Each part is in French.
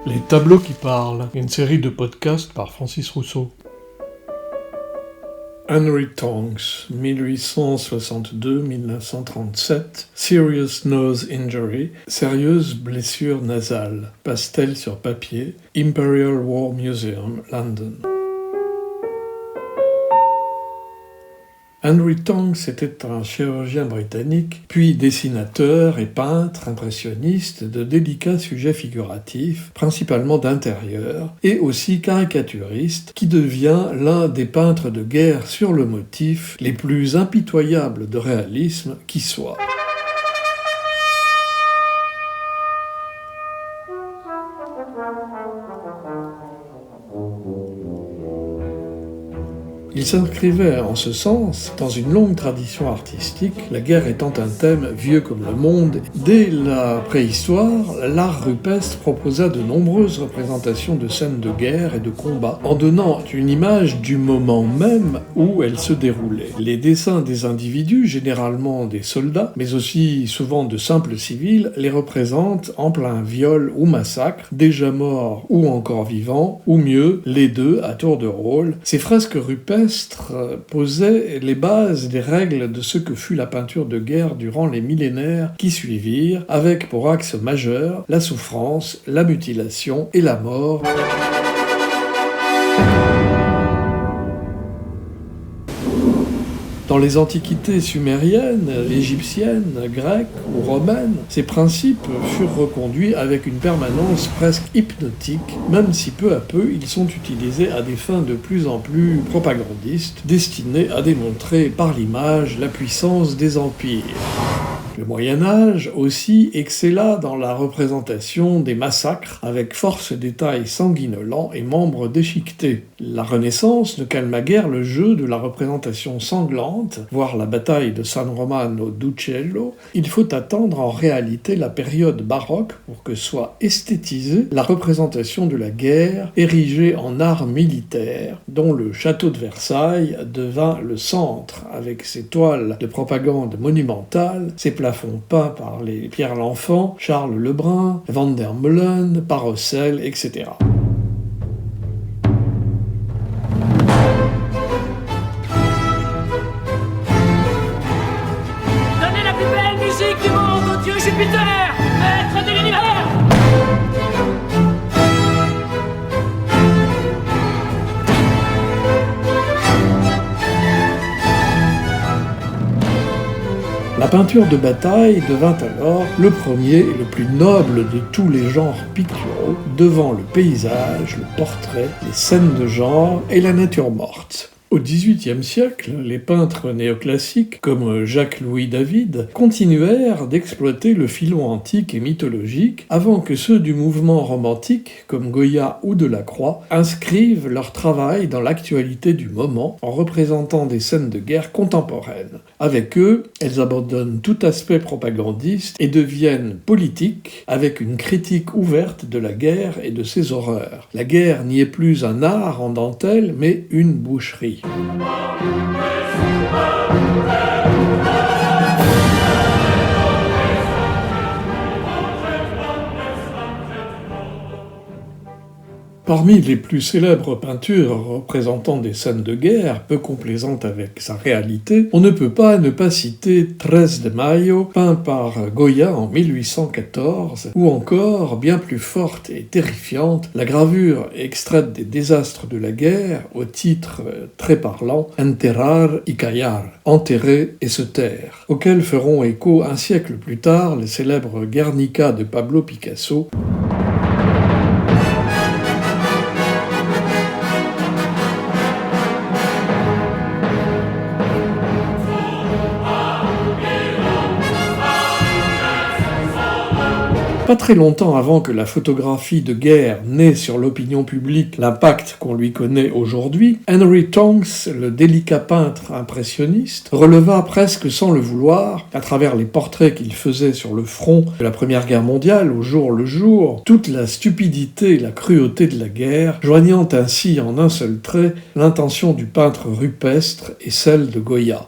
Les tableaux qui parlent, une série de podcasts par Francis Rousseau. Henry Tonks, 1862-1937, Serious Nose Injury, sérieuse blessure nasale, pastel sur papier, Imperial War Museum, London. Henry Tonks était un chirurgien britannique, puis dessinateur et peintre impressionniste de délicats sujets figuratifs, principalement d'intérieur, et aussi caricaturiste, qui devient l'un des peintres de guerre sur le motif les plus impitoyables de réalisme qui soit. Il s'inscrivait en ce sens dans une longue tradition artistique, la guerre étant un thème vieux comme le monde. Dès la préhistoire, l'art rupestre proposa de nombreuses représentations de scènes de guerre et de combat, en donnant une image du moment même où elles se déroulaient. Les dessins des individus, généralement des soldats, mais aussi souvent de simples civils, les représentent en plein viol ou massacre, déjà morts ou encore vivants, ou mieux, les deux à tour de rôle. Ces fresques rupestres posait les bases des règles de ce que fut la peinture de guerre durant les millénaires qui suivirent, avec pour axe majeur la souffrance, la mutilation et la mort. Dans les antiquités sumériennes, égyptiennes, grecques ou romaines, ces principes furent reconduits avec une permanence presque hypnotique, même si peu à peu ils sont utilisés à des fins de plus en plus propagandistes, destinées à démontrer par l'image la puissance des empires. Le Moyen-Âge aussi excella dans la représentation des massacres avec force détails sanguinolents et membres déchiquetés. La Renaissance ne calma guère le jeu de la représentation sanglante, voire la bataille de San Romano d'Uccello. Il faut attendre en réalité la période baroque pour que soit esthétisée la représentation de la guerre érigée en art militaire, dont le château de Versailles devint le centre, avec ses toiles de propagande monumentales, ses plafonds peints par les Pierre L'Enfant, Charles Lebrun, Van der Meulen, Parocel, etc. Donnez la plus belle musique du monde au dieu Jupiter, maître de l'univers! La peinture de bataille devint alors le premier et le plus noble de tous les genres picturaux, devant le paysage, le portrait, les scènes de genre et la nature morte. Au XVIIIe siècle, les peintres néoclassiques, comme Jacques-Louis David, continuèrent d'exploiter le filon antique et mythologique avant que ceux du mouvement romantique, comme Goya ou Delacroix, inscrivent leur travail dans l'actualité du moment en représentant des scènes de guerre contemporaines. Avec eux, elles abandonnent tout aspect propagandiste et deviennent politiques, avec une critique ouverte de la guerre et de ses horreurs. La guerre n'y est plus un art en dentelle, mais une boucherie. Parmi les plus célèbres peintures représentant des scènes de guerre, peu complaisantes avec sa réalité, on ne peut pas ne pas citer 13 de Mayo, peint par Goya en 1814, ou encore, bien plus forte et terrifiante, la gravure extraite des désastres de la guerre, au titre très parlant « Enterrar y callar », « enterrer et se taire », auquel feront écho un siècle plus tard les célèbres Guernica de Pablo Picasso, Pas très longtemps avant que la photographie de guerre n'ait sur l'opinion publique l'impact qu'on lui connaît aujourd'hui, Henry Tonks, le délicat peintre impressionniste, releva presque sans le vouloir, à travers les portraits qu'il faisait sur le front de la Première Guerre mondiale au jour le jour, toute la stupidité et la cruauté de la guerre, joignant ainsi en un seul trait l'intention du peintre rupestre et celle de Goya.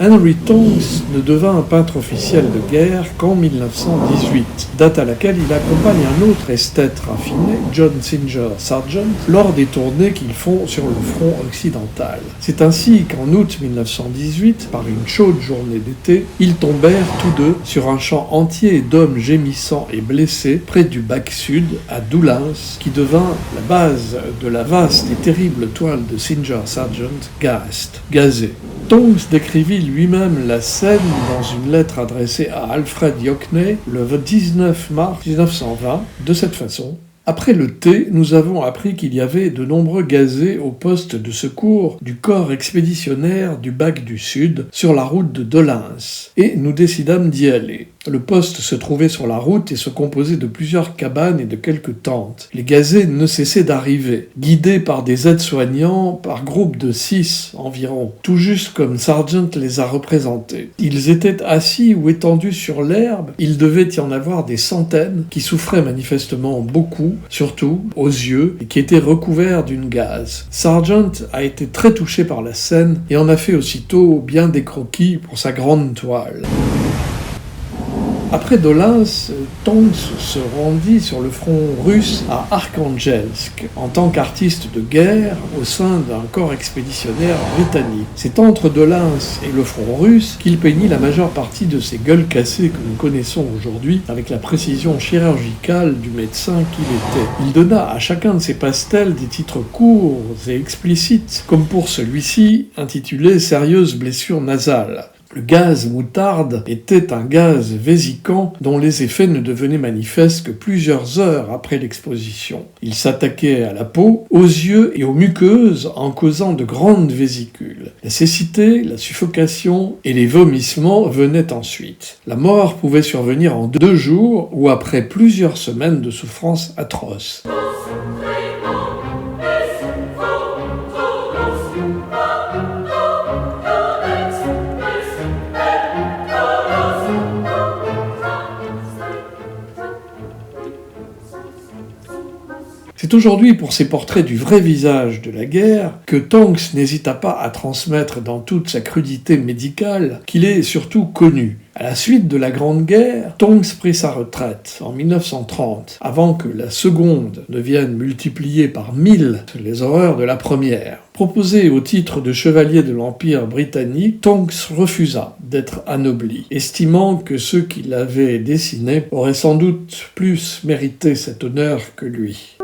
Henry Tonks ne devint un peintre officiel de guerre qu'en 1918, date à laquelle il accompagne un autre esthète raffiné, John Singer Sargent, lors des tournées qu'ils font sur le front occidental. C'est ainsi qu'en août 1918, par une chaude journée d'été, ils tombèrent tous deux sur un champ entier d'hommes gémissants et blessés près du bac sud, à Doullens, qui devint la base de la vaste et terrible toile de Singer Sargent, Gast, gazée. Tonks décrivit lui-même la scène dans une lettre adressée à Alfred Hockney le 19 mars 1920, de cette façon. Après le thé, nous avons appris qu'il y avait de nombreux gazés au poste de secours du corps expéditionnaire du bac du Sud sur la route de Doullens, et nous décidâmes d'y aller. Le poste se trouvait sur la route et se composait de plusieurs cabanes et de quelques tentes. Les gazés ne cessaient d'arriver, guidés par des aides-soignants par groupe de 6 environ, tout juste comme Sargent les a représentés. Ils étaient assis ou étendus sur l'herbe, il devait y en avoir des centaines qui souffraient manifestement beaucoup, surtout aux yeux, et qui étaient recouverts d'une gaze. Sargent a été très touché par la scène et en a fait aussitôt bien des croquis pour sa grande toile. Après Doullens, Tonks se rendit sur le front russe à Arkhangelsk en tant qu'artiste de guerre au sein d'un corps expéditionnaire britannique. C'est entre Doullens et le front russe qu'il peignit la majeure partie de ces gueules cassées que nous connaissons aujourd'hui avec la précision chirurgicale du médecin qu'il était. Il donna à chacun de ses pastels des titres courts et explicites, comme pour celui-ci intitulé « Sérieuse blessure nasale ». Le gaz moutarde était un gaz vésicant dont les effets ne devenaient manifestes que plusieurs heures après l'exposition. Il s'attaquait à la peau, aux yeux et aux muqueuses en causant de grandes vésicules. La cécité, la suffocation et les vomissements venaient ensuite. La mort pouvait survenir en 2 jours ou après plusieurs semaines de souffrances atroces. C'est aujourd'hui pour ses portraits du vrai visage de la guerre que Tonks n'hésita pas à transmettre dans toute sa crudité médicale qu'il est surtout connu. À la suite de la Grande Guerre, Tonks prit sa retraite en 1930, avant que la seconde ne vienne multiplier par 1000 les horreurs de la première. Proposé au titre de chevalier de l'Empire britannique, Tonks refusa d'être anobli, estimant que ceux qui l'avaient dessiné auraient sans doute plus mérité cet honneur que lui.